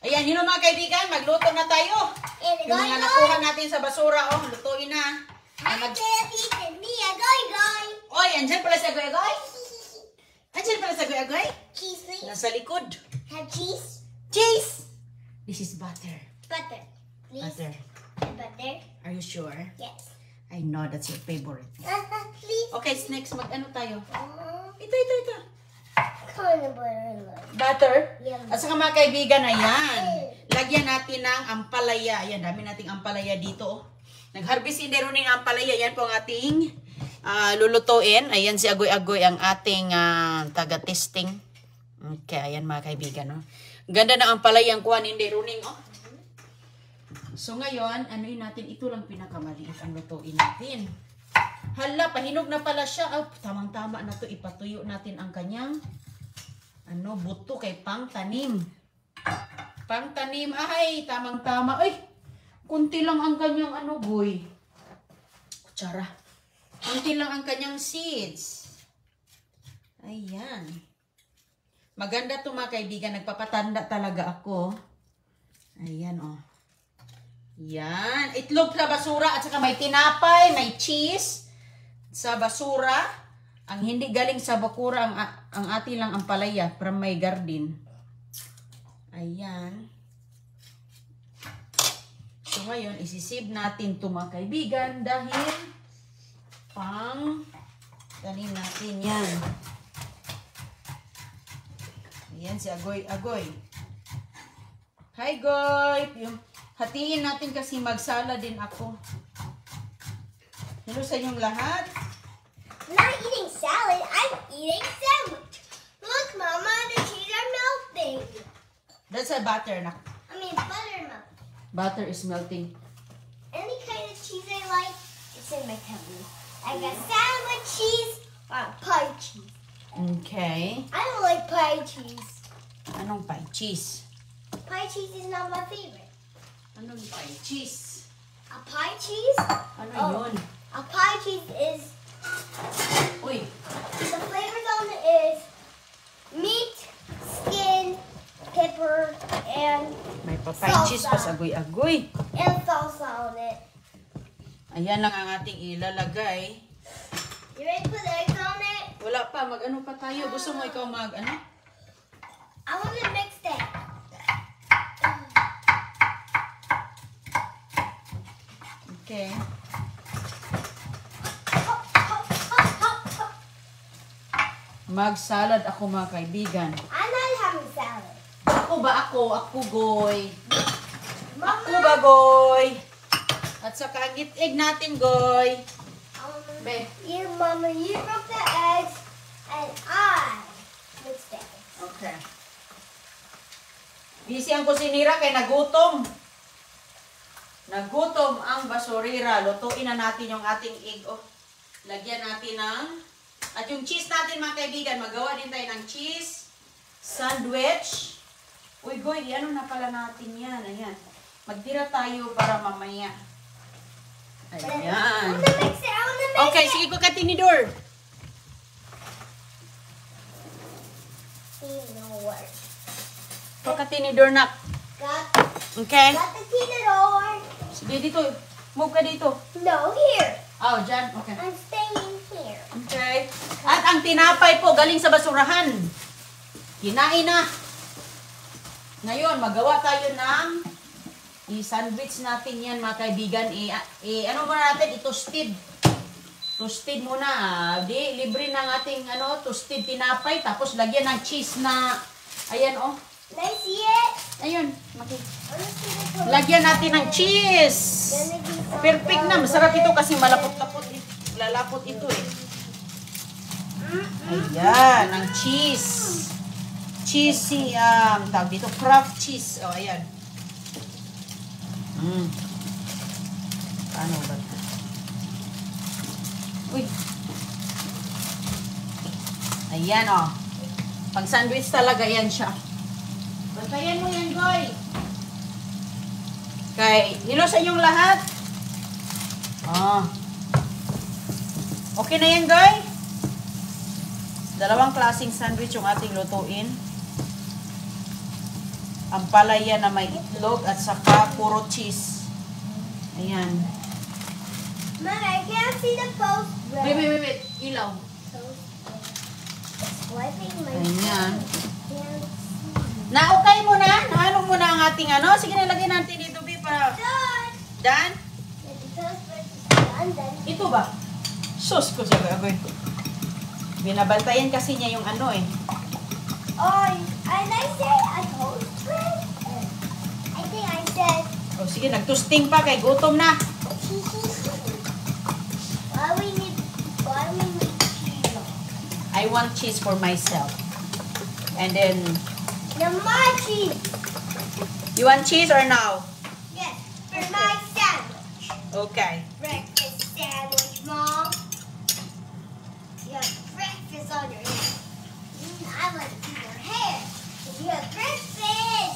Ayan, yun mga kaibigan, magluto na tayo. Yung mga nakuha natin sa basura, oh, lutuin na. Oy, andyan pala sa goy-goy. Andyan pala sa goy-goy. Cheese, Nasa likod. have cheese? Cheese! This is butter. Butter. Please. Butter. Butter? Are you sure? Yes. I know that's your favorite. Please. Okay, next, mag-ano tayo? Ito. Kind of butter. Butter. Yeah. At saka mga kaibigan, ayan. Lagyan natin ng ampalaya. Ayan, dami nating ampalaya dito. Oh. Nag-harvest din rin ng ampalaya. Yan po ang ating lulutuin. Ayan si Agoy-Agoy ang ating taga-testing. Okay, ayan mga kaibigan. Oh. Ganda ng ampalaya ang kuha ni Runing. Oh. So ngayon, ano yun natin? Ito lang pinakamaliit ang lutuin natin. Hala, pahinog na pala siya. Oh, tamang-tama na to. Ipatuyo natin ang kanyang buto kay pangtanim. Pangtanim. Ay, tamang-tama. Ay, kunti lang ang kanyang boy. Kutsara. Kunti lang ang kanyang seeds. Ayan. Maganda to mga kaibigan. Nagpapatanda talaga ako. Ayan, oh. Yan. Itlog sa basura at saka may tinapay, may cheese sa basura. Ang hindi galing sa bakura, ang atin lang ang palaya from my garden. Ayan. So ngayon, isisave natin ito mga kaibigan dahil pang tanim natin yan. Ayan si Agoy-Agoy. Hi, Goy! Hatiin natin kasi magsala din ako. Hello sa inyong lahat. I'm not eating salad. I'm eating sandwich. Look, Mama, the cheese are melting. That's a butter. I mean, buttermilk. Butter is melting. Any kind of cheese I like, it's in my tummy. I got sandwich cheese or pie cheese. Okay. I don't like pie cheese. Anong pie cheese? Pie cheese is not my favorite. Anong pie cheese? A pie cheese? Ano yun? A pie cheese is, Uy. the flavors on it is meat, skin, pepper, and May pa-pie cheese pa sa Agoy-Agoy. salsa on it. Ayan lang ang ating ilalagay. You ready to put the eggs on it? Wala pa. Mag-ano pa tayo? Gusto mo ikaw mag-ano? I want to mix it. Okay. Mag-salad ako mga kaibigan. I'm not having salad. Ako ba ako? Ako, Goy. Mama. Ako ba, Goy? At saka ang egg natin, Goy. Be. Mama, you broke the eggs, and I mixed it. Okay. Busy ang kusinira kay nagutom. Nagutom ang basurira. Lutuin na natin yung ating egg. Oh. Lagyan natin ng... At yung cheese natin mga kaibigan, magawa din tayo ng cheese sandwich. Uy, Goy, ano na pala natin yan? Ayan. Magtira tayo para mamaya. Ayan. I want to mix it. I want to mix Okay, it. sige ko ka tinidor. Tinidor. Ko ka tinidor na. Okay? Got the tinidor. Sige dito. Move ka dito. No, here. Oh, dyan. Okay. I'm staying here. Okay. At ang tinapay po galing sa basurahan. Kinain na. Ngayon, magawa tayo ng i-sandwich natin yan mga kaibigan. Ano muna natin? I-toasted. Toasted muna. Di, libre ng ating toasted tinapay. Tapos lagyan ng cheese na, ayan oh. Can I see it? Ayun. Lagyan Lagyan natin ng cheese. Perfect na. Masarap ito kasi malapot-lapot. Lalapot ito eh. Ayan. Ang cheese. Cheesy, tawag dito, craft cheese. O, ayan. Paano ba ito? Uy. Ayan, o. Pag sandwich talaga yan siya. Bantayan mo yan, Goy. Okay. Hello sa inyong lahat. Okay na yan, Goy? Dalawang klaseng sandwich yung ating lutuin. ampalaya na may itlog at saka puro cheese. Ayan. Mom, I can't see the post. Wait. Ilaw. Wiping my Ayan. hands. Na-okay mo na? Nahalong mo na ang ating ano? Sige na, lagyan natin dito, B, para... Done. Dan? The toast bread is done. Then Ito ba? Sus ko siya, agoy. Binabantayan kasi niya yung ano eh. oh, and I say a toast bread. I think I said. O sige, nagtusting pa kay gutom na. Why we need cheese? I want cheese for myself. And then, The my cheese. you want cheese or no? Yes, for my sandwich. Okay. Breakfast sandwich, Mom. You have breakfast on your hair. I want to do your hair. You have breakfast.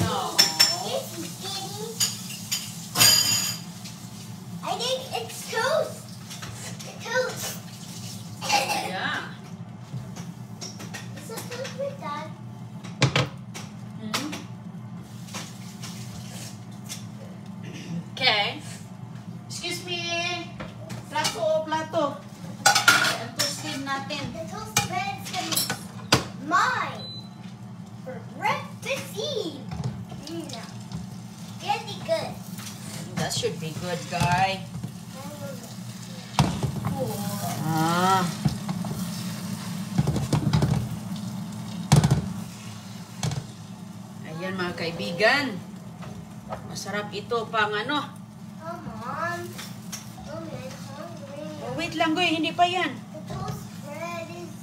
No. Yes, you kitty. I think it's toast. The toast. Yeah. Is the toast with that? Hmm. Okay. Excuse me. Plato. Ang tustin natin. The toast bread is gonna be mine for breakfast eve. Really good. That should be good, guy. Four. Ah. Ayan mga kaibigan. Masarap ito pang ano. Come on. Oh, I'm hungry. Oh, wait lang, Goy. Hindi pa yan. The toast bread is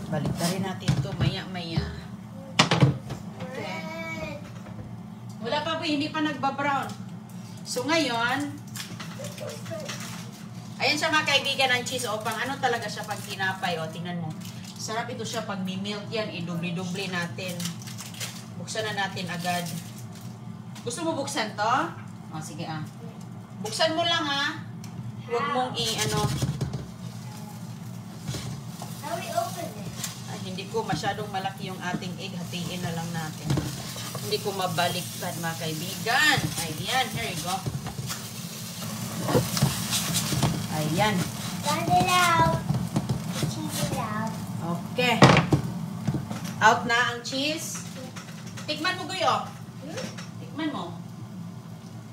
Balik na rin natin ito maya-maya. bread. Wala pa po, hindi pa nagbabrown. So ngayon, The toast bread. ayan siya mga kaibigan ng cheese. O pang ano talaga siya pag tinapay. O tingnan mo. Sarap ito siya pag mi-melt yan. I-dubli-dubli natin. Buksan na natin agad. Gusto mo buksan to? O sige ah. Buksan mo lang ah. Huwag mong i-ano. How we open it? Ay, hindi ko masyadong malaki yung ating egg. Hatiin na lang natin. Hindi ko mabaliktad mga kaibigan. Ayan, here you go. Ayan. Got it out. The cheese is out. Okay. Out na ang cheese. Tikman mo, Guyo. Tikman mo.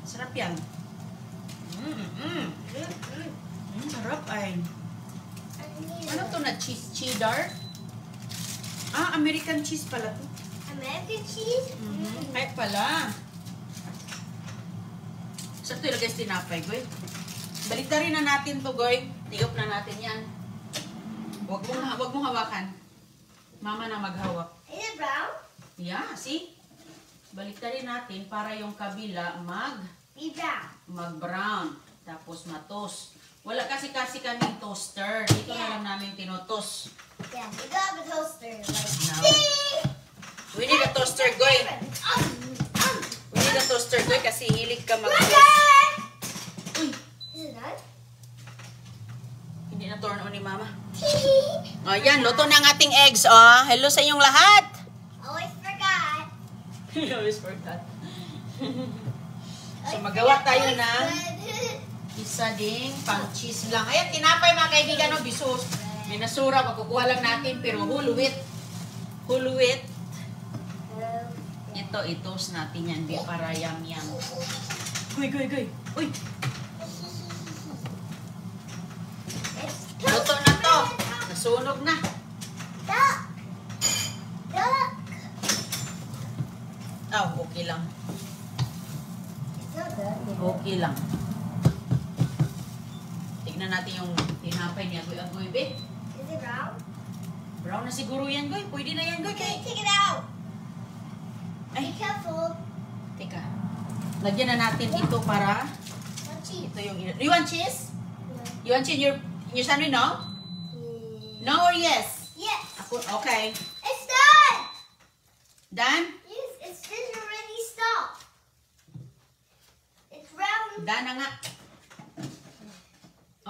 Sarap yan. Sarap ay. Ano to na cheese? Cheddar? Ah, American cheese pala to. American cheese? Ay pala. Sakto ilagay sa tinapay, Goy. Baliktarin na natin to, Goy. Tigop na natin yan. Wag mong hawakan. Mama na maghawak. Is it brown? Yeah, see? Baliktarin natin para yung kabila Be brown. mag-brown. Tapos matos. Wala kasi kaming toaster. Dito na lang namin tinotos. Yeah, we got a toaster. Like, No. We need a toaster, Goy. We need a toaster, Goy, kasi hilig ka mag-toast. Uy, Is it done? hindi na turn on ni Mama. O, yan. Luto na ang ating eggs, Hello sa inyong lahat. Always forgot. You always forgot. So, magawa tayo ng isa ding pang cheese lang. Ayan, tinapay mga kaibigan, no? Bisos. Minasura, makukuha lang natin, pero huluwit. Huluwit. Ito, i-toast natin yan, di para yum-yum. Goy. Uy, luto na to. Nasunog na. Duck. Oh, okay lang. It's not done. Okay lang. Tignan natin yung tinapay niya. Agoy, be. Is it brown? Brown na siguro yan, Goy. Pwede na yan, Goy. Okay, take it out. Ay, Be careful. teka. Lagyan na natin ito para... No cheese. Ito yung... You want cheese? No. You want cheese in your sandwich, no? No or yes? Yes. Ako, okay. It's done. Done? Yes, it's been already stopped. It's round. Done na nga.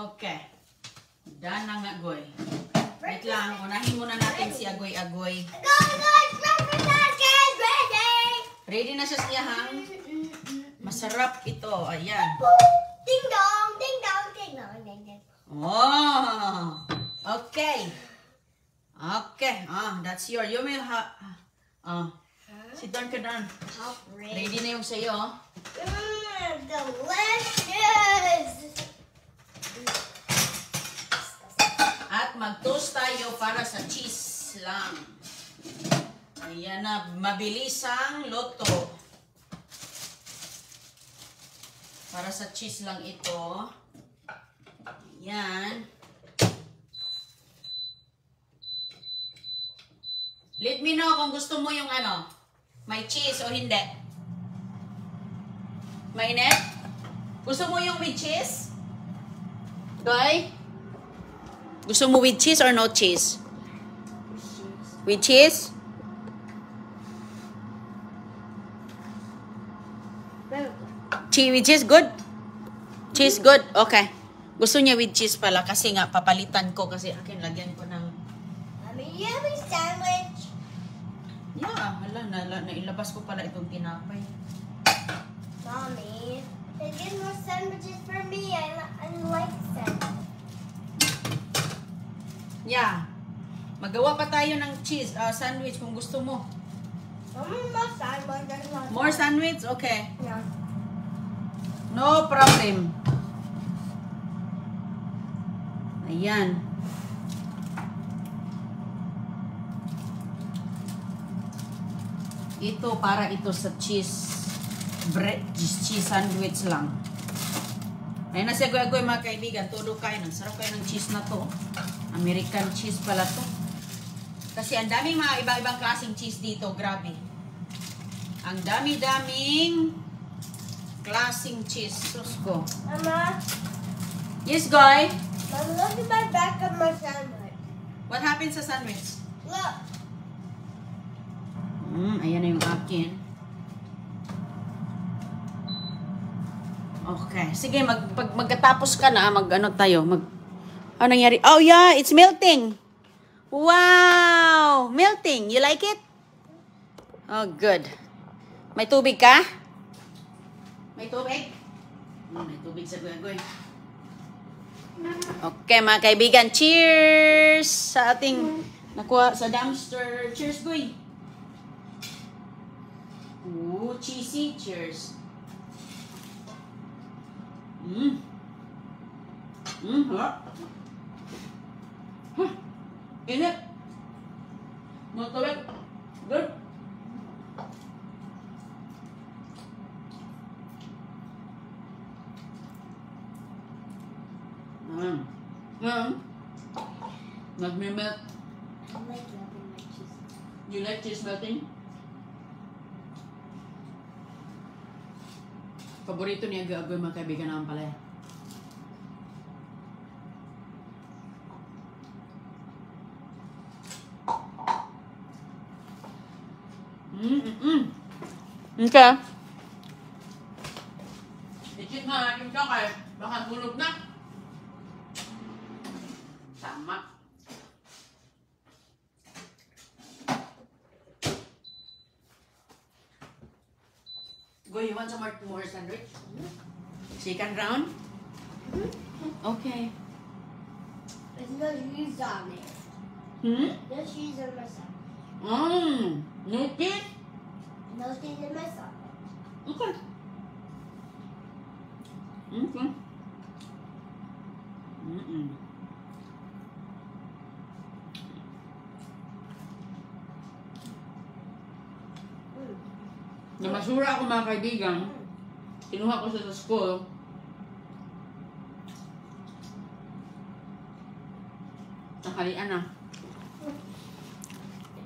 Okay. Done na nga, Goy. Wait lang, unahin muna natin si Agoy-Agoy. Go, guys! Breakfast is ready! Ready na siya siyahang. Masarap ito. Ayan. Ding dong, ding dong, ding dong, ding dong. Oh, okay. Okay. That's your. You may sit down ka down. How pretty. Ready na yung sa'yo. Delicious! At mag-toast tayo para sa cheese lang. Ayan na, mabilisang loto. Para sa cheese lang ito. Ayan. Let me know kung gusto mo yung ano, may cheese o hindi. Mainit? Gusto mo yung with cheese? Guy? Gusto mo with cheese or no cheese? With cheese? With cheese good? Cheese good? Okay. Gusto niya with cheese pala kasi nga papalitan ko kasi akin lagyan ko ng... Mommy, you have a sandwich? Yeah, nailabas ko pala itong tinapay. Mommy, they get more sandwiches for me. I like sandwiches. Yeah. Magawa pa tayo ng cheese sandwich kung gusto mo. Mommy, more sandwiches. More sandwich? Okay. Yeah. No problem. Ayan. Ito para ito sa cheese sandwich lang. Ayun na siya Agoy-Agoy mga kaibigan. Todo kayo. Sarap kayo ng cheese na to. American cheese pala to. Kasi ang daming mga iba-ibang klaseng cheese dito. Grabe. Ang dami-daming klaseng cheese. Sus ko. Mama, Yes, Guy? Mom, look at my back of my sandwich. What happened sa sandwich? Look. Ayan na yung akin. Okay. Sige, magkatapos ka na, ano tayo, ano nangyari? Oh yeah, it's melting. Wow! Melting. You like it? Oh, good. May tubig ka? May tubig? May tubig sa Agoy-Agoy. Okay, mga kaibigan. Cheers! Sa ating nakuha sa dumpster. Cheers, Goy! Ooh, cheesy. Cheers. Harap. Init. Matawid. Good. Nagme-melt. I like melting my cheese. You like cheese melting? Paborito ni Agoy-Agoy mga kaibigan naman pala. Okay. I-check na natin ito kaya baka tulog na. Tama. Goy, you want some more sandwich? Second round? Okay. There's no cheese on it. No cheese on my sandwich. No cheese? No cheese in my sandwich. Okay. Okay. Namasura ako mga kaibigan. Kinuha ko siya sa school. Nakalian na.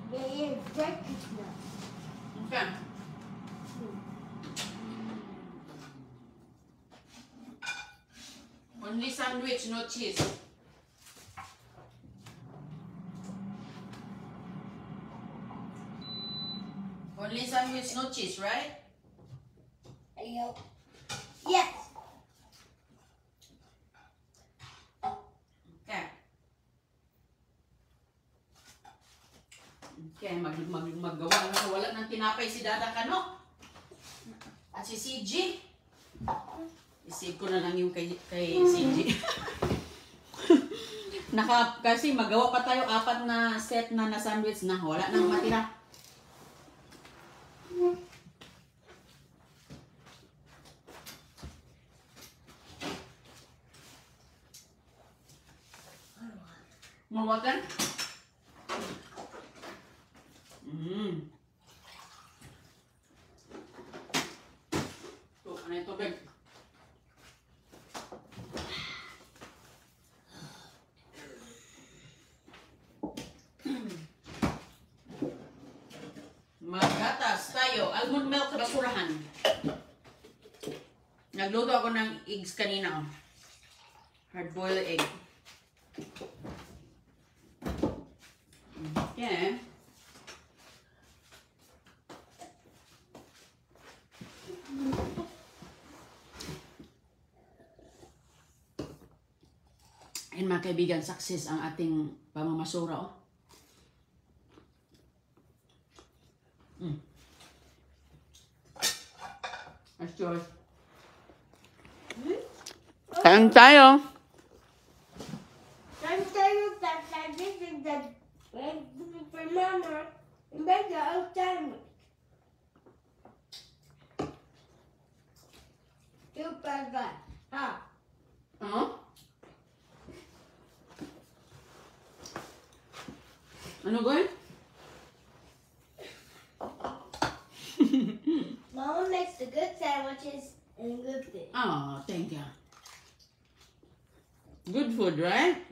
Yeah, breakfast now. Okay. Only sandwich, no cheese. Only sandwich, no cheese, right? Yep. Yes. Okay. Maggawa na ko. Wala nang tinapay si Dada Kano. At si CG. Isip ko na lang yung kay CG. Kasi magawa pa tayo 4 na set na sandwich na. Wala nang matira. Mawagan? Ito, ano yung tubig? Maggatas tayo. Almond milk sa basurahan. Nagluto ako ng eggs kanina. Oh. Hard-boiled egg. Okay. And mga kaibigan, success ang ating pamamasura. Oh. That's yours. Kain tayo. I'm tired that this is the for Mama. And then the outside. Super good. Huh? Ano ba? Mama makes the good sandwiches and good food. Oh, thank you. Good food, right?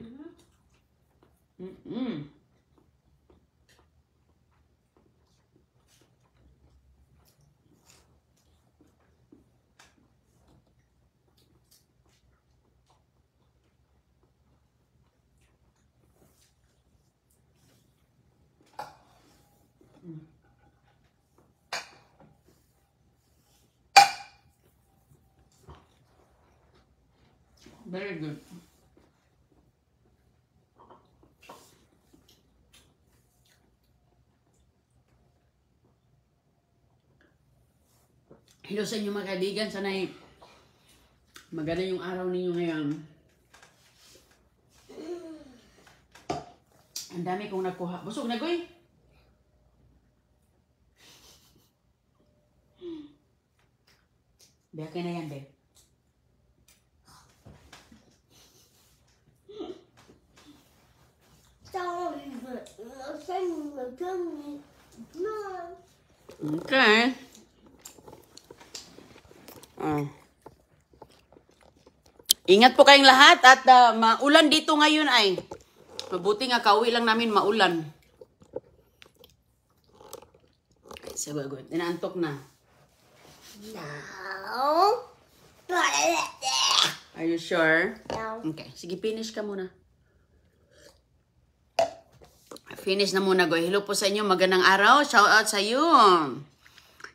Very good. Hello sa inyo mga kaibigan. Sana'y maganda yung araw ninyo ngayon. Ang dami kong nakuha. Busog na, Goy? Biyakin na yan, babe. Okay. Ingat po kayong lahat at maulan dito ngayon ay. Mabuti nga kauwi lang namin maulan. Sabagot. Inaantok na. No. Are you sure? No. Okay. Sige, finish ka muna. Finish na muna, Goy. Hello po sa inyo. Magandang araw. Shout out sa iyo.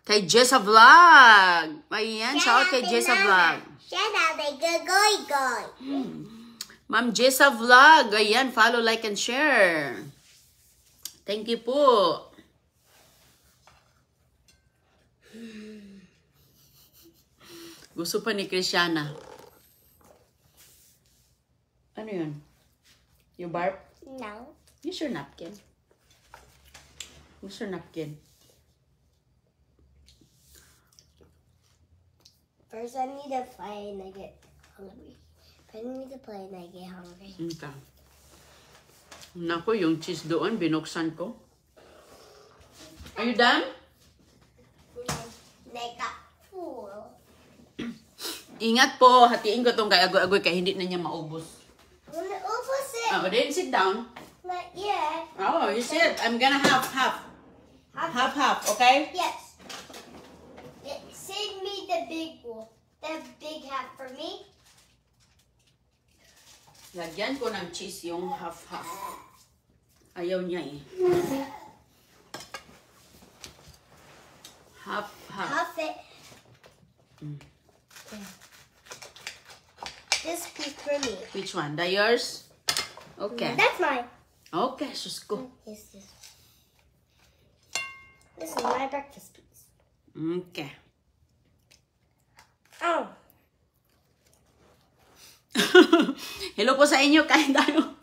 Kay Jessa Vlog. Ayan, shout out kay Jessa Vlog. Shout out kay Goy Goy. Ma'am Jessa Vlog. Ayan, follow, like, and share. Thank you po. Gusto pa ni Christiana. Ano yun? You barf? No. Use your napkin. Use your napkin. First, I need to play and I get hungry. I need to play and I get hungry. Okay. Naku, yung cheese doon, binuksan ko. Are you done? They got full. Ingat po, hatiin ko tong kay Agoy-Agoy kaya hindi na niya maubos. I'm gonna almost sit. Oh, then sit down. Not yet. Oh, you sit. I'm gonna half. Half, okay? Yes. Send me the big one. The big half for me. Lagyan ko ng cheese yung half. Ayaw niya eh. Half. Half it. Yeah. This piece for me. Which one? The yours? Okay. That's mine. Okay, sus ko. Is this? This is my breakfast piece. Okay. Oh. Hello po sa inyo. Kain tayo.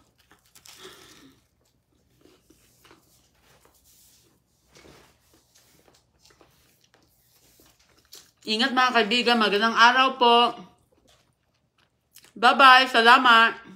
Ingat mga kaibigan. Magandang araw po. Bye-bye. Salamat.